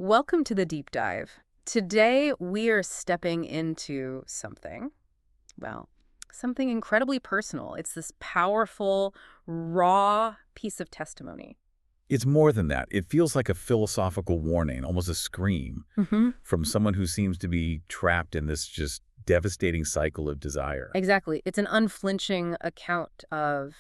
Welcome to the deep dive. Today, we are stepping into well, something incredibly personal. It's this powerful, raw piece of testimony. It's more than that. It feels like a philosophical warning, almost a scream hmm from someone who seems to be trapped in this just devastating cycle of desire. Exactly. It's an unflinching account of,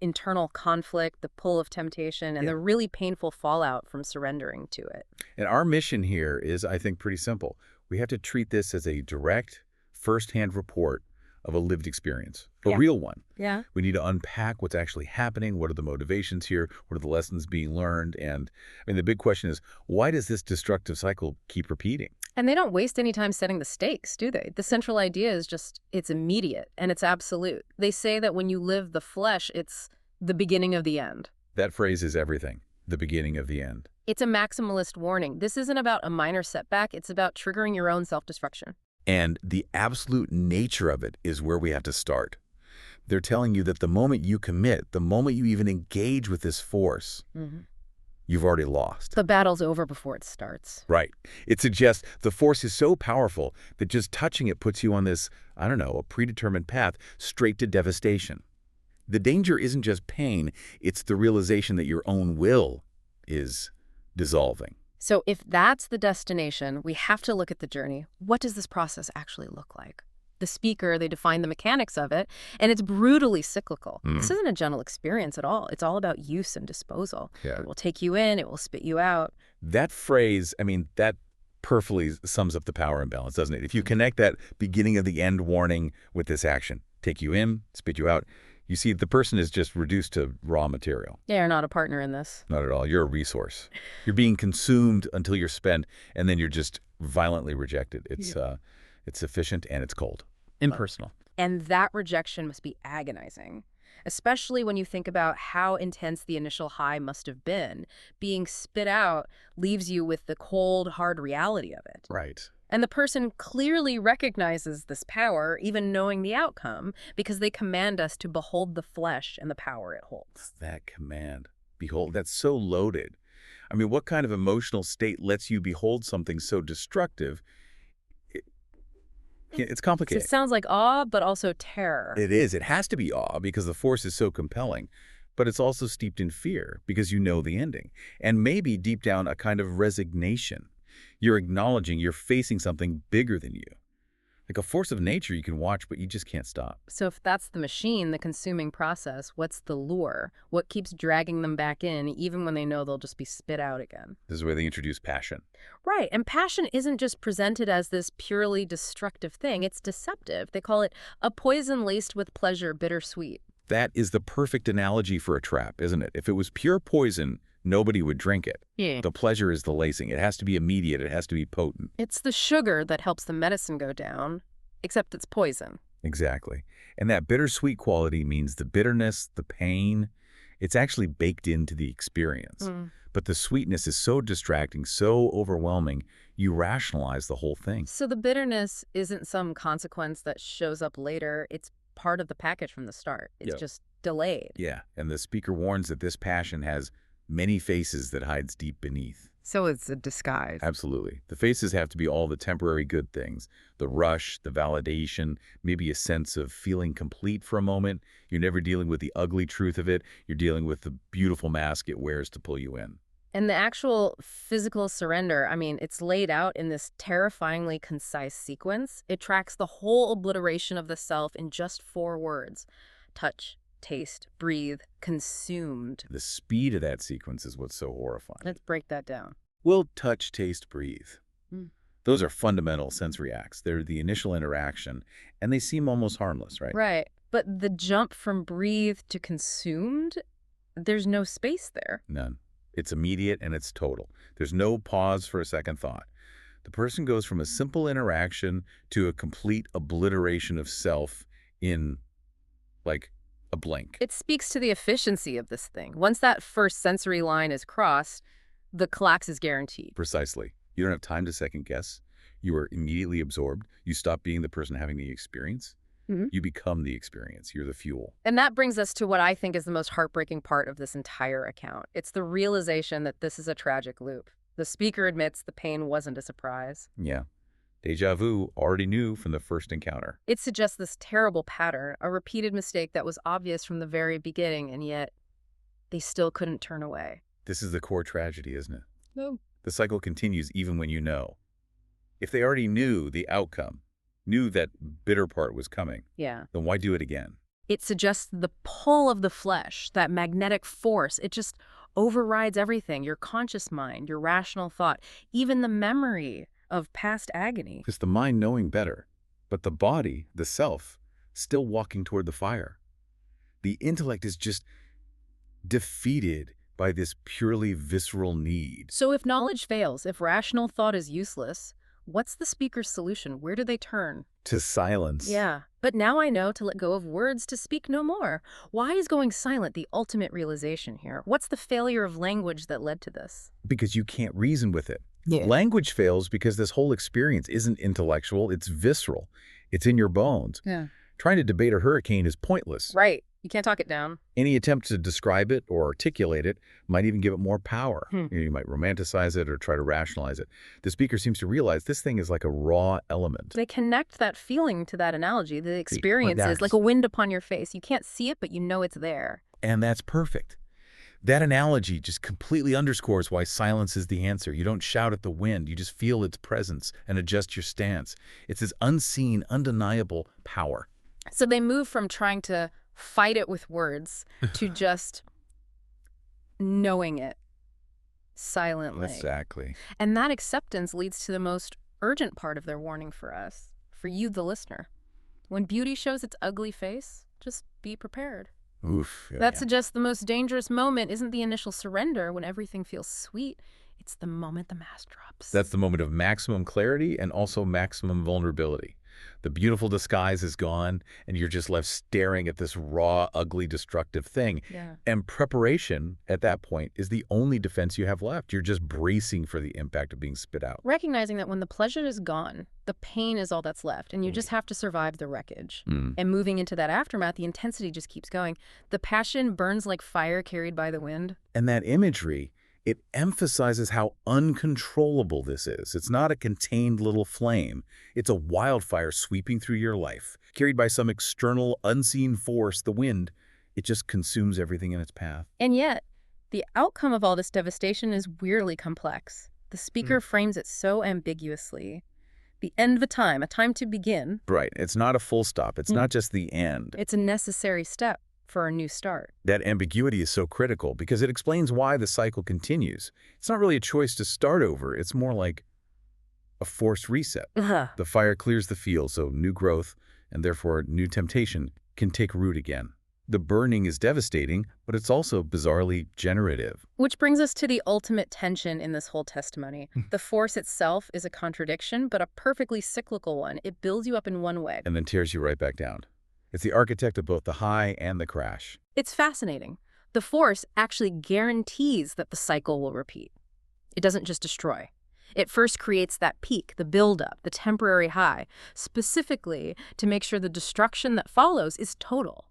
internal conflict, the pull of temptation, and Yeah. the really painful fallout from surrendering to it. And our mission here is, I think, pretty simple. We have to treat this as a direct, firsthand report of a lived experience, a Yeah. real one. Yeah. We need to unpack what's actually happening. What are the motivations here? What are the lessons being learned? And I mean, the big question is, why does this destructive cycle keep repeating? And they don't waste any time setting the stakes, do they? The central idea is just it's immediate and it's absolute. They say that when you live the flesh, it's the beginning of the end. That phrase is everything, the beginning of the end. It's a maximalist warning. This isn't about a minor setback, it's about triggering your own self-destruction. And the absolute nature of it is where we have to start. They're telling you that the moment you commit, the moment you even engage with this force, you've already lost. The battle's over before it starts. Right. It suggests the force is so powerful that just touching it puts you on this, I don't know, a predetermined path straight to devastation. The danger isn't just pain, it's the realization that your own will is dissolving. So if that's the destination, we have to look at the journey. What does this process actually look like? The speaker, they define the mechanics of it, and it's brutally cyclical. This isn't a gentle experience at all. It's all about use and disposal. Yeah. It will take you in, it will spit you out. That phrase, I mean, that perfectly sums up the power imbalance, doesn't it? If you connect that beginning of the end warning with this action, take you in, spit you out, you see the person is just reduced to raw material. Yeah, you're not a partner in this. Not at all. You're a resource. You're being consumed until you're spent, and then you're just violently rejected. It's efficient and it's cold. Impersonal. And that rejection must be agonizing, especially when you think about how intense the initial high must have been. Being spit out leaves you with the cold, hard reality of it. Right. And the person clearly recognizes this power, even knowing the outcome, because they command us to behold the flesh and the power it holds. That command. Behold, that's so loaded. I mean, what kind of emotional state lets you behold something so destructive? It's So complicated. it sounds like awe, but also terror. It is. It has to be awe because the force is so compelling. But it's also steeped in fear because you know the ending. And maybe deep down a kind of resignation. You're acknowledging you're facing something bigger than you. Like a force of nature you can watch, but you just can't stop. So if that's the machine, the consuming process, what's the lure? What keeps dragging them back in, even when they know they'll just be spit out again? This is where they introduce passion. Right, and passion isn't just presented as this purely destructive thing, it's deceptive. They call it a poison laced with pleasure, bittersweet. That is the perfect analogy for a trap, isn't it? If it was pure poison, nobody would drink it. Yeah. The pleasure is the lacing. It has to be immediate. It has to be potent. It's the sugar that helps the medicine go down, except it's poison. Exactly. And that bittersweet quality means the bitterness, the pain, it's actually baked into the experience. But the sweetness is so distracting, so overwhelming, you rationalize the whole thing. So the bitterness isn't some consequence that shows up later, it's part of the package from the start. It's Yep. just delayed. Yeah, and the speaker warns that this passion has many faces that hides deep beneath. So it's a disguise. Absolutely. The faces have to be all the temporary good things. The rush, the validation, maybe a sense of feeling complete for a moment. You're never dealing with the ugly truth of it. You're dealing with the beautiful mask it wears to pull you in. And the actual physical surrender, I mean, it's laid out in this terrifyingly concise sequence. It tracks the whole obliteration of the self in just 4 words. Touch, taste, breathe, consumed. The speed of that sequence is what's so horrifying. Let's break that down. Well, touch, taste, breathe. Hmm. Those are fundamental sensory acts. They're the initial interaction, and they seem almost harmless, right? Right. But the jump from breathe to consumed, there's no space there. None. It's immediate and it's total. There's no pause for a second thought. The person goes from a simple interaction to a complete obliteration of self in, like, a blink. It speaks to the efficiency of this thing. Once that first sensory line is crossed, the collapse is guaranteed. Precisely. You don't have time to second guess. You are immediately absorbed. You stop being the person having the experience. You become the experience. You're the fuel. And that brings us to what I think is the most heartbreaking part of this entire account. It's the realization that this is a tragic loop. The speaker admits the pain wasn't a surprise. Yeah. Deja vu already knew from the first encounter. It suggests this terrible pattern, a repeated mistake that was obvious from the very beginning, and yet they still couldn't turn away. This is the core tragedy, isn't it? No. The cycle continues even when you know. If they already knew the outcome, knew that bitter part was coming, Yeah. then why do it again? It suggests the pull of the flesh, that magnetic force. It just overrides everything, your conscious mind, your rational thought, even the memory of past agony. It's the mind knowing better, but the body, the self, still walking toward the fire. The intellect is just defeated by this purely visceral need. So if knowledge fails, if rational thought is useless, what's the speaker's solution? Where do they turn? To silence. Yeah, but now I know to let go of words, to speak no more. Why is going silent the ultimate realization here? What's the failure of language that led to this? Because you can't reason with it. Yeah. Language fails because this whole experience isn't intellectual, it's visceral. It's in your bones. Yeah. Trying to debate a hurricane is pointless. Right. You can't talk it down. Any attempt to describe it or articulate it might even give it more power. You might romanticize it or try to rationalize it. The speaker seems to realize this thing is like a raw element. They connect that feeling to that analogy. The experience is that's- like a wind upon your face. You can't see it, but you know it's there. And that's perfect. That analogy just completely underscores why silence is the answer. You don't shout at the wind. You just feel its presence and adjust your stance. It's this unseen, undeniable power. So they move from trying to fight it with words to just knowing it silently. Exactly. And that acceptance leads to the most urgent part of their warning for us, for you, the listener. When beauty shows its ugly face, just be prepared. Oof. That suggests the most dangerous moment isn't the initial surrender when everything feels sweet. It's the moment the mask drops. That's the moment of maximum clarity and also maximum vulnerability. The beautiful disguise is gone, and you're just left staring at this raw, ugly, destructive thing. Yeah. And preparation, at that point, is the only defense you have left. You're just bracing for the impact of being spit out. Recognizing that when the pleasure is gone, the pain is all that's left, and you just have to survive the wreckage. And moving into that aftermath, the intensity just keeps going. The passion burns like fire carried by the wind. And that imagery, it emphasizes how uncontrollable this is. It's not a contained little flame. It's a wildfire sweeping through your life, carried by some external, unseen force, the wind. It just consumes everything in its path. And yet, the outcome of all this devastation is weirdly complex. The speaker frames it so ambiguously. The end of a time to begin. Right. It's not a full stop. It's not just the end. It's a necessary step for a new start. That ambiguity is so critical because it explains why the cycle continues. It's not really a choice to start over. It's more like a forced reset. The fire clears the field, so new growth, and therefore new temptation, can take root again. The burning is devastating, but it's also bizarrely generative. Which brings us to the ultimate tension in this whole testimony. The force itself is a contradiction, but a perfectly cyclical one. It builds you up in one way. And then tears you right back down. It's the architect of both the high and the crash. It's fascinating. The force actually guarantees that the cycle will repeat. It doesn't just destroy. It first creates that peak, the buildup, the temporary high, specifically to make sure the destruction that follows is total.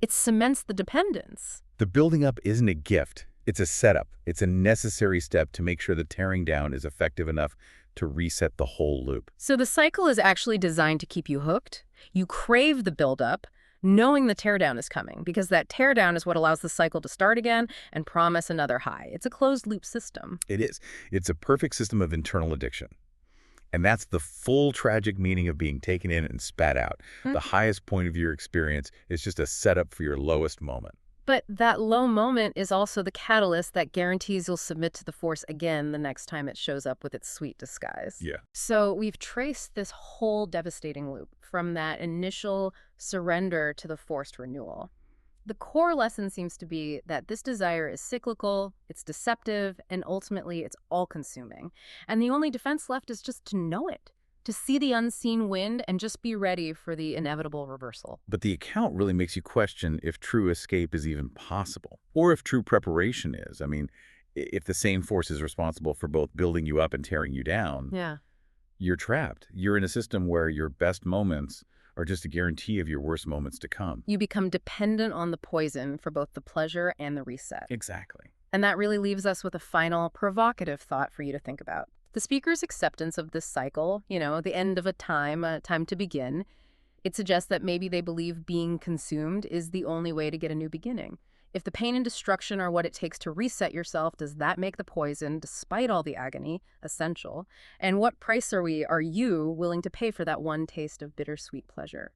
It cements the dependence. The building up isn't a gift. It's a setup. It's a necessary step to make sure the tearing down is effective enough to reset the whole loop. So the cycle is actually designed to keep you hooked. You crave the buildup, knowing the teardown is coming, because that teardown is what allows the cycle to start again and promise another high. It's a closed-loop system. It is. It's a perfect system of internal addiction. And that's the full tragic meaning of being taken in and spat out. The highest point of your experience is just a setup for your lowest moment. But that low moment is also the catalyst that guarantees you'll submit to the force again the next time it shows up with its sweet disguise. Yeah. So we've traced this whole devastating loop from that initial surrender to the forced renewal. The core lesson seems to be that this desire is cyclical, it's deceptive, and ultimately it's all-consuming. And the only defense left is just to know it, to see the unseen wind and just be ready for the inevitable reversal. But the account really makes you question if true escape is even possible, or if true preparation is. I mean, if the same force is responsible for both building you up and tearing you down, you're trapped. You're in a system where your best moments are just a guarantee of your worst moments to come. You become dependent on the poison for both the pleasure and the reset. Exactly. And that really leaves us with a final provocative thought for you to think about. The speaker's acceptance of this cycle, the end of a time to begin, it suggests that maybe they believe being consumed is the only way to get a new beginning. If the pain and destruction are what it takes to reset yourself, does that make the poison, despite all the agony, essential? And what price are you willing to pay for that one taste of bittersweet pleasure?